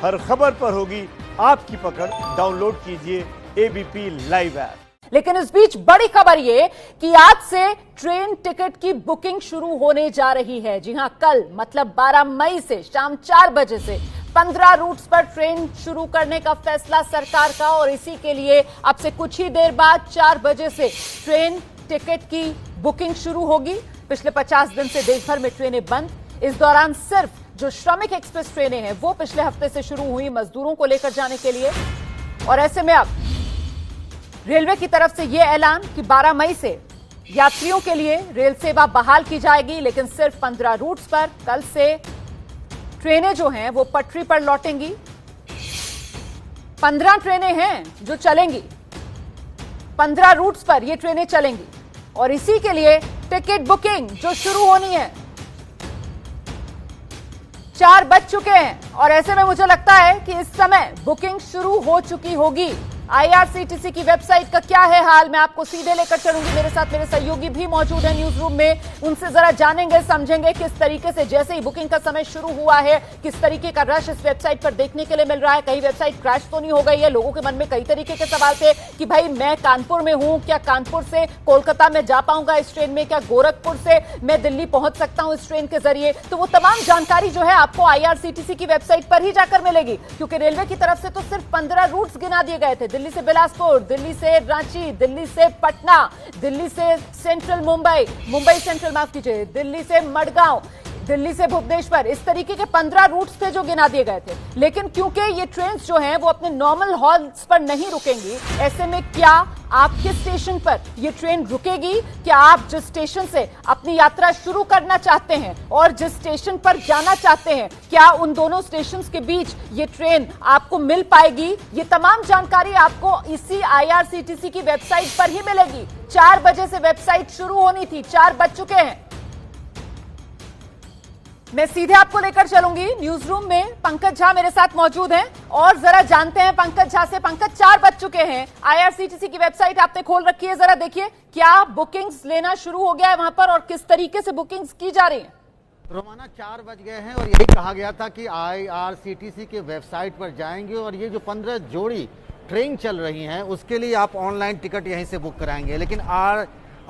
हर खबर पर होगी आपकी पकड़। डाउनलोड कीजिए एबीपी लाइव ऐप। लेकिन इस बीच बड़ी खबर ये कि आज से ट्रेन टिकट की बुकिंग शुरू होने जा रही है। जी हां, कल मतलब 12 मई से शाम 4 बजे से 15 रूट्स पर ट्रेन शुरू करने का फैसला सरकार का, और इसी के लिए अब से कुछ ही देर बाद 4 बजे से ट्रेन टिकट की बुकिंग शुरू होगी। पिछले 50 दिन से देश भर में ट्रेनें बंद। इस दौरान सिर्फ जो श्रमिक एक्सप्रेस ट्रेनें हैं वो पिछले हफ्ते से शुरू हुई मजदूरों को लेकर जाने के लिए। और ऐसे में अब रेलवे की तरफ से यह ऐलान कि 12 मई से यात्रियों के लिए रेल सेवा बहाल की जाएगी, लेकिन सिर्फ 15 रूट्स पर। कल से ट्रेनें जो हैं वो पटरी पर लौटेंगी। 15 ट्रेनें हैं जो चलेंगी, 15 रूट्स पर ये ट्रेनें चलेंगी, और इसी के लिए टिकट बुकिंग जो शुरू होनी है। 4 बज चुके हैं और ऐसे में मुझे लगता है कि इस समय बुकिंग शुरू हो चुकी होगी। आईआरसीटीसी की वेबसाइट का क्या है हाल, मैं आपको सीधे लेकर चलूंगी। मेरे साथ मेरे सहयोगी भी मौजूद हैं न्यूज रूम में, उनसे जरा जानेंगे, समझेंगे किस तरीके से जैसे ही बुकिंग का समय शुरू हुआ है किस तरीके का रश इस वेबसाइट पर देखने के लिए मिल रहा है। कहीं वेबसाइट क्रैश तो नहीं हो गई है? लोगों के मन में कई तरीके के सवाल थे कि भाई मैं कानपुर में हूं, क्या कानपुर से कोलकाता में जा पाऊंगा इस ट्रेन में, क्या गोरखपुर से मैं दिल्ली पहुंच सकता हूं इस ट्रेन के जरिए? तो वो तमाम जानकारी जो है आपको आईआरसीटीसी की वेबसाइट पर ही जाकर मिलेगी, क्योंकि रेलवे की तरफ से तो सिर्फ 15 रूट्स गिना दिए गए थे। दिल्ली से बिलासपुर, दिल्ली से रांची, दिल्ली से पटना, दिल्ली से सेंट्रल मुंबई, मुंबई सेंट्रल माफ कीजिए, दिल्ली से मडगांव, दिल्ली से भुवनेश्वर, इस तरीके के 15 रूट्स थे जो गिना दिए गए थे। लेकिन क्योंकि ये ट्रेन्स जो हैं वो अपने नॉर्मल हॉल्स पर नहीं रुकेंगी, ऐसे में क्या आपके स्टेशन पर ये ट्रेन रुकेगी? क्या आप जिस स्टेशन से अपनी यात्रा शुरू करना चाहते हैं और जिस स्टेशन पर जाना चाहते हैं, क्या उन दोनों स्टेशंस के बीच ये ट्रेन आपको मिल पाएगी? ये तमाम जानकारी आपको इसी आईआरसीटीसी की वेबसाइट पर ही मिलेगी। 4 बजे से वेबसाइट शुरू होनी थी, 4 बज चुके हैं। मैं सीधे आपको लेकर चलूंगी न्यूज रूम में। पंकज झा मेरे साथ मौजूद हैं और जरा जानते हैं पंकज झा से। पंकज, 4 बज चुके हैं, आईआरसीटीसी की वेबसाइट आपने खोल रखी है, जरा देखिए क्या बुकिंग्स लेना शुरू हो गया है वहां पर और किस तरीके से बुकिंग्स की जा रही है? रोमाना 4 बज गए हैं और यही कहा गया था कि आईआरसीटीसी के वेबसाइट पर जाएंगे और ये जो 15 जोड़ी ट्रेन चल रही हैं उसके लिए आप ऑनलाइन टिकट यहीं से बुक कराएंगे। लेकिन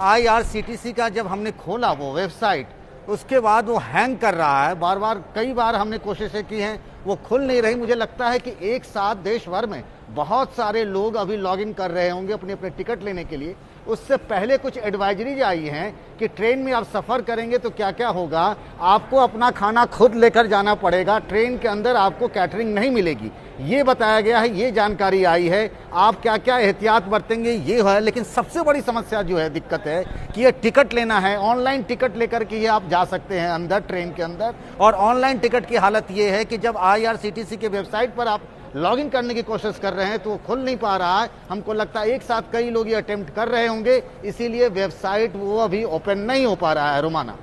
आईआरसीटीसी का जब हमने खोला वो वेबसाइट, उसके बाद वो हैंग कर रहा है बार बार। कई बार हमने कोशिशें की हैं, वो खुल नहीं रही। मुझे लगता है कि एक साथ देश भर में बहुत सारे लोग अभी लॉगिन कर रहे होंगे अपने अपने टिकट लेने के लिए। उससे पहले कुछ एडवाइजरीज आई हैं कि ट्रेन में आप सफ़र करेंगे तो क्या क्या होगा। आपको अपना खाना खुद लेकर जाना पड़ेगा, ट्रेन के अंदर आपको कैटरिंग नहीं मिलेगी, ये बताया गया है, ये जानकारी आई है। आप क्या क्या एहतियात बरतेंगे ये है। लेकिन सबसे बड़ी समस्या जो है, दिक्कत है कि ये टिकट लेना है, ऑनलाइन टिकट लेकर के ये आप जा सकते हैं अंदर ट्रेन के अंदर। और ऑनलाइन टिकट की हालत ये है कि जब आईआरसीटीसी के वेबसाइट पर आप लॉगिन करने की कोशिश कर रहे हैं तो वो खुल नहीं पा रहा है। हमको लगता है एक साथ कई लोग ये अटेम्प्ट कर रहे होंगे, इसीलिए वेबसाइट वो अभी ओपन नहीं हो पा रहा है। रोमाना,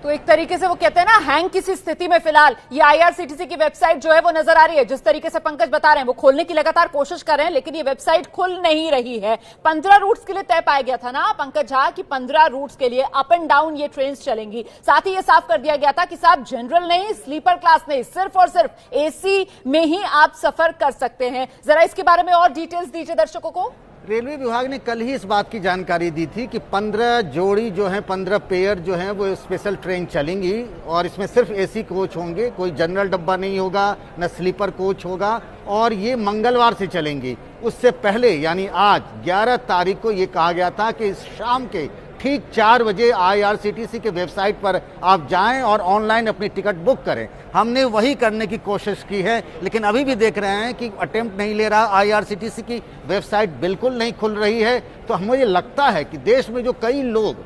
तो एक तरीके से वो कहते हैं ना, हैंग की सी स्थिति में फिलहाल ये आईआरसीटीसी की वेबसाइट जो है वो नजर आ रही है। जिस तरीके से पंकज बता रहे हैं वो खोलने की लगातार कोशिश कर रहे हैं, लेकिन ये वेबसाइट खुल नहीं रही है। 15 रूट्स के लिए तय पाया गया था ना पंकज झा कि 15 रूट्स के लिए अप एंड डाउन ये ट्रेन चलेंगी। साथ ही ये साफ कर दिया गया था कि साहब जनरल नहीं, स्लीपर क्लास नहीं, सिर्फ और सिर्फ एसी में ही आप सफर कर सकते हैं। जरा इसके बारे में और डिटेल्स दीजिए दर्शकों को। रेलवे विभाग ने कल ही इस बात की जानकारी दी थी कि 15 जोड़ी जो हैं, 15 पेयर जो हैं वो स्पेशल ट्रेन चलेंगी और इसमें सिर्फ एसी कोच होंगे, कोई जनरल डब्बा नहीं होगा, न स्लीपर कोच होगा, और ये मंगलवार से चलेंगी। उससे पहले यानी आज 11 तारीख को ये कहा गया था कि शाम के ठीक 4 बजे आईआरसीटीसी के वेबसाइट पर आप जाएं और ऑनलाइन अपनी टिकट बुक करें। हमने वही करने की कोशिश की है, लेकिन अभी भी देख रहे हैं कि अटेम्प्ट नहीं ले रहा। आईआरसीटीसी की वेबसाइट बिल्कुल नहीं खुल रही है। तो मुझे लगता है कि देश में जो कई लोग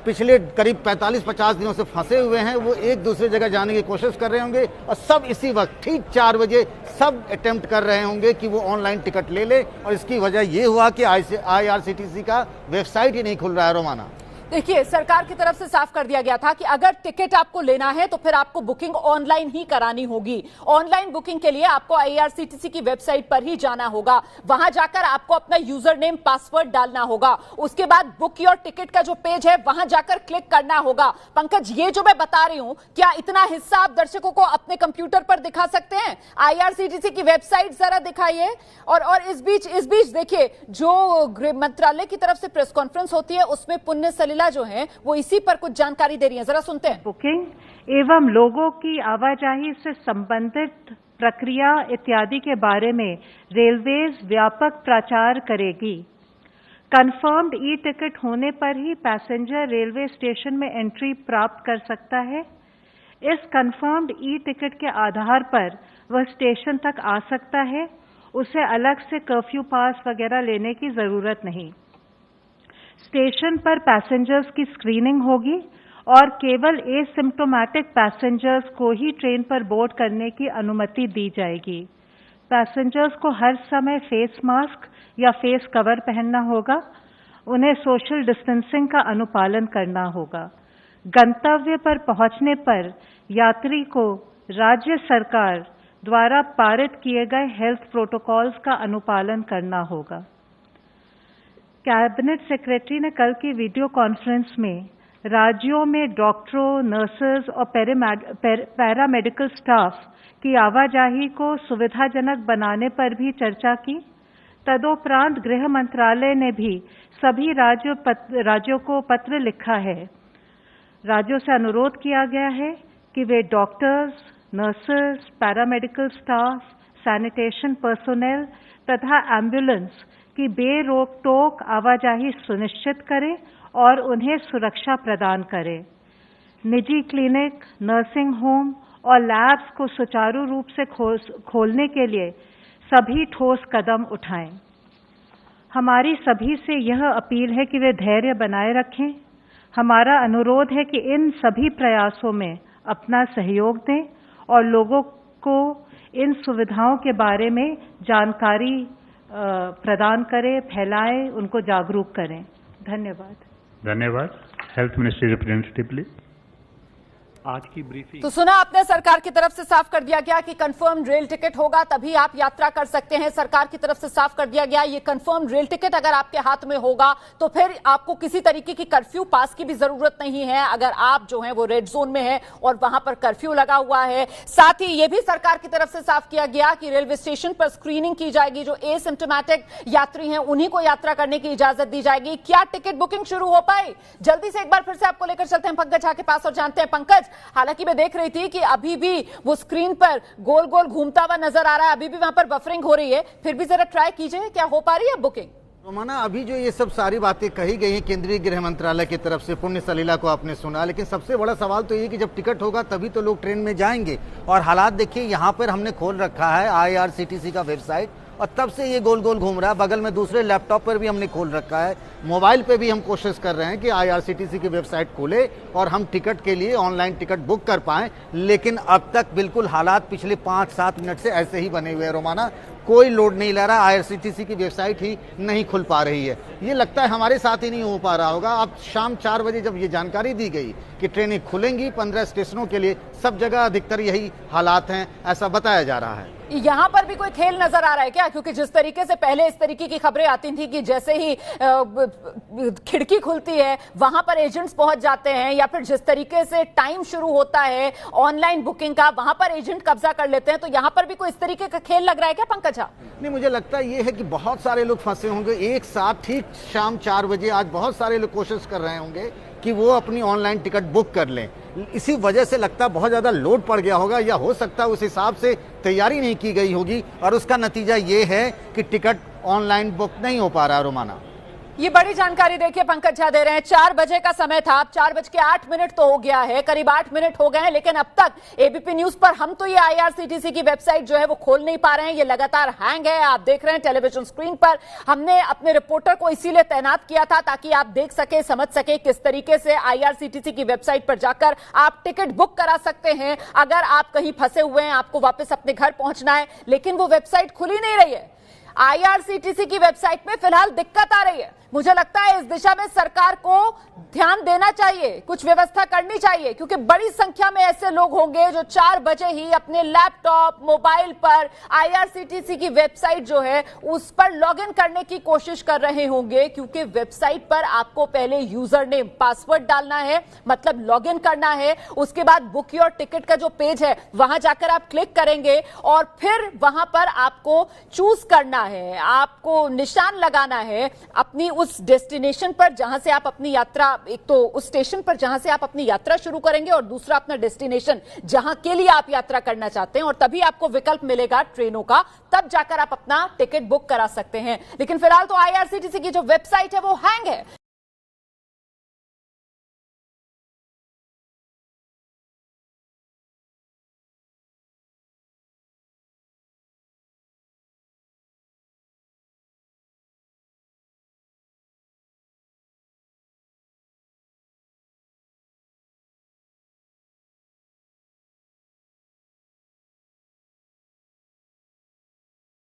पिछले करीब 45-50 दिनों से फंसे हुए हैं वो एक दूसरी जगह जाने की कोशिश कर रहे होंगे और सब इसी वक्त ठीक 4 बजे सब अटेम्प्ट कर रहे होंगे कि वो ऑनलाइन टिकट ले ले। और इसकी वजह ये हुआ कि आईआरसीटीसी का वेबसाइट ही नहीं खुल रहा है। रोमाना, देखिए, सरकार की तरफ से साफ कर दिया गया था कि अगर टिकट आपको लेना है तो फिर आपको बुकिंग ऑनलाइन ही करानी होगी। ऑनलाइन बुकिंग के लिए आपको आईआरसीटीसी की वेबसाइट पर ही जाना होगा। वहां जाकर आपको अपना यूजर नेम पासवर्ड डालना होगा। उसके बाद बुक योर टिकट का जो पेज है वहां जाकर क्लिक करना होगा। पंकज, ये जो मैं बता रही हूं, क्या इतना हिस्सा आप दर्शकों को अपने कंप्यूटर पर दिखा सकते हैं? आईआरसीटीसी की वेबसाइट जरा दिखाइए। और इस बीच देखिए, जो गृह मंत्रालय की तरफ से प्रेस कॉन्फ्रेंस होती है उसमें पुण्य सलिला जो है वो इसी पर कुछ जानकारी दे रही है, जरा सुनते हैं। बुकिंग एवं लोगों की आवाजाही से संबंधित प्रक्रिया इत्यादि के बारे में रेलवेज व्यापक प्रचार करेगी। कंफर्म्ड ई टिकट होने पर ही पैसेंजर रेलवे स्टेशन में एंट्री प्राप्त कर सकता है। इस कंफर्म्ड ई टिकट के आधार पर वह स्टेशन तक आ सकता है। उसे अलग से कर्फ्यू पास वगैरह लेने की जरूरत नहीं। स्टेशन पर पैसेंजर्स की स्क्रीनिंग होगी और केवल एसिम्प्टोमेटिक पैसेंजर्स को ही ट्रेन पर बोर्ड करने की अनुमति दी जाएगी। पैसेंजर्स को हर समय फेस मास्क या फेस कवर पहनना होगा। उन्हें सोशल डिस्टेंसिंग का अनुपालन करना होगा। गंतव्य पर पहुंचने पर यात्री को राज्य सरकार द्वारा पारित किए गए हेल्थ प्रोटोकॉल्स का अनुपालन करना होगा। कैबिनेट सेक्रेटरी ने कल की वीडियो कॉन्फ्रेंस में राज्यों में डॉक्टरों, नर्सेज और पैरामेडिकल स्टाफ की आवाजाही को सुविधाजनक बनाने पर भी चर्चा की। तदोपरांत गृह मंत्रालय ने भी सभी राज्यों को पत्र लिखा है। राज्यों से अनुरोध किया गया है कि वे doctors, nurses, paramedical staff, sanitation personnel तथा एम्बुलेंस की बेरोक टोक आवाजाही सुनिश्चित करें और उन्हें सुरक्षा प्रदान करें। निजी क्लिनिक, नर्सिंग होम और लैब्स को सुचारू रूप से खोलने के लिए सभी ठोस कदम उठाएं। हमारी सभी से यह अपील है कि वे धैर्य बनाए रखें। हमारा अनुरोध है कि इन सभी प्रयासों में अपना सहयोग दें और लोगों को इन सुविधाओं के बारे में जानकारी प्रदान करें, फैलाएं, उनको जागरूक करें। धन्यवाद। Health ministry representative please. आज की ब्रीफिंग तो सुना आपने, सरकार की तरफ से साफ कर दिया गया कि कंफर्म रेल टिकट होगा तभी आप यात्रा कर सकते हैं। सरकार की तरफ से साफ कर दिया गया ये कंफर्म रेल टिकट अगर आपके हाथ में होगा तो फिर आपको किसी तरीके की कर्फ्यू पास की भी जरूरत नहीं है अगर आप जो है वो रेड जोन में है और वहां पर कर्फ्यू लगा हुआ है। साथ ही ये भी सरकार की तरफ से साफ किया गया कि रेलवे स्टेशन पर स्क्रीनिंग की जाएगी। जो एसिम्प्टोमेटिक यात्री हैं उन्हीं को यात्रा करने की इजाजत दी जाएगी। क्या टिकट बुकिंग शुरू हो पाई? जल्दी से एक बार फिर से आपको लेकर चलते हैं पंकज झा के पास और जानते हैं। पंकज, हालांकि मैं देख रही थी कि अभी भी वो स्क्रीन पर गोल गोल घूमता हुआ नजर आ रहा है, अभी भी वहां पर बफरिंग हो रही है, फिर भी जरा ट्राई कीजिए, क्या हो पा रही है बुकिंग? रोमाना, अभी जो ये सब सारी बातें कही गई हैं केंद्रीय गृह मंत्रालय की तरफ से, पुण्य सलिला को आपने सुना, लेकिन सबसे बड़ा सवाल तो ये कि जब टिकट होगा तभी तो लोग ट्रेन में जाएंगे। और हालात देखिए, यहाँ पर हमने खोल रखा है आईआरसीटीसी का वेबसाइट और तब से ये गोल गोल घूम रहा है। बगल में दूसरे लैपटॉप पर भी हमने खोल रखा है, मोबाइल पे भी हम कोशिश कर रहे हैं कि आईआरसीटीसी की वेबसाइट खोले और हम टिकट के लिए ऑनलाइन टिकट बुक कर पाएं, लेकिन अब तक बिल्कुल हालात पिछले 5-7 मिनट से ऐसे ही बने हुए हैं। रोमाना, कोई लोड नहीं ले रहा, आईआरसीटीसी की वेबसाइट ही नहीं खुल पा रही है। ये लगता है हमारे साथ ही नहीं हो पा रहा होगा। अब शाम 4 बजे जब ये जानकारी दी गई कि ट्रेनें खुलेंगी 15 स्टेशनों के लिए, सब जगह अधिकतर यही हालात हैं, ऐसा बताया जा रहा है। यहां पर भी कोई खेल नजर आ रहा है क्या? क्योंकि जिस तरीके से पहले इस तरीके की खबरें आती थी कि जैसे ही खिड़की खुलती है वहां पर एजेंट्स पहुंच जाते हैं, या फिर जिस तरीके से टाइम शुरू होता है ऑनलाइन बुकिंग का वहां पर एजेंट कब्जा कर लेते हैं, तो यहां पर भी कोई इस तरीके का खेल लग रहा है क्या पंकज? नहीं, मुझे लगता है ये है कि बहुत सारे लोग फंसे होंगे एक साथ। ठीक शाम 4 बजे आज बहुत सारे लोग कोशिश कर रहे होंगे कि वो अपनी ऑनलाइन टिकट बुक कर लें। इसी वजह से लगता है बहुत ज्यादा लोड पड़ गया होगा, या हो सकता है उस हिसाब से तैयारी नहीं की गई होगी और उसका नतीजा ये है कि टिकट ऑनलाइन बुक नहीं हो पा रहा है। रोमाना, ये बड़ी जानकारी देखिए पंकज झा दे रहे हैं। 4 बजे का समय था, अब 4:08 तो हो गया है, करीब 8 मिनट हो गए हैं, लेकिन अब तक एबीपी न्यूज पर हम तो ये आईआरसीटीसी की वेबसाइट जो है वो खोल नहीं पा रहे हैं। ये लगातार हैंग है, आप देख रहे हैं टेलीविजन स्क्रीन पर। हमने अपने रिपोर्टर को इसीलिए तैनात किया था ताकि आप देख सके, समझ सके किस तरीके से आईआरसीटीसी की वेबसाइट पर जाकर आप टिकट बुक करा सकते हैं अगर आप कहीं फंसे हुए हैं, आपको वापस अपने घर पहुंचना है, लेकिन वो वेबसाइट खुली नहीं रही है। आईआरसीटीसी की वेबसाइट में फिलहाल दिक्कत आ रही है, मुझे लगता है इस दिशा में सरकार को ध्यान देना चाहिए, कुछ व्यवस्था करनी चाहिए, क्योंकि बड़ी संख्या में ऐसे लोग होंगे जो 4 बजे ही अपने लैपटॉप, मोबाइल पर आईआरसीटीसी की वेबसाइट जो है उस पर लॉगिन करने की कोशिश कर रहे होंगे, क्योंकि वेबसाइट पर आपको पहले यूजर नेम पासवर्ड डालना है, मतलब लॉगिन करना है। उसके बाद बुक योर टिकट का जो पेज है वहां जाकर आप क्लिक करेंगे और फिर वहां पर आपको चूज करना है, आपको निशान लगाना है अपनी उस डेस्टिनेशन पर जहां से आप अपनी यात्रा, एक तो उस स्टेशन पर जहां से आप अपनी यात्रा शुरू करेंगे और दूसरा अपना डेस्टिनेशन जहां के लिए आप यात्रा करना चाहते हैं, और तभी आपको विकल्प मिलेगा ट्रेनों का, तब जाकर आप अपना टिकट बुक करा सकते हैं। लेकिन फिलहाल तो आईआरसीटीसी की जो वेबसाइट है वो हैंग है।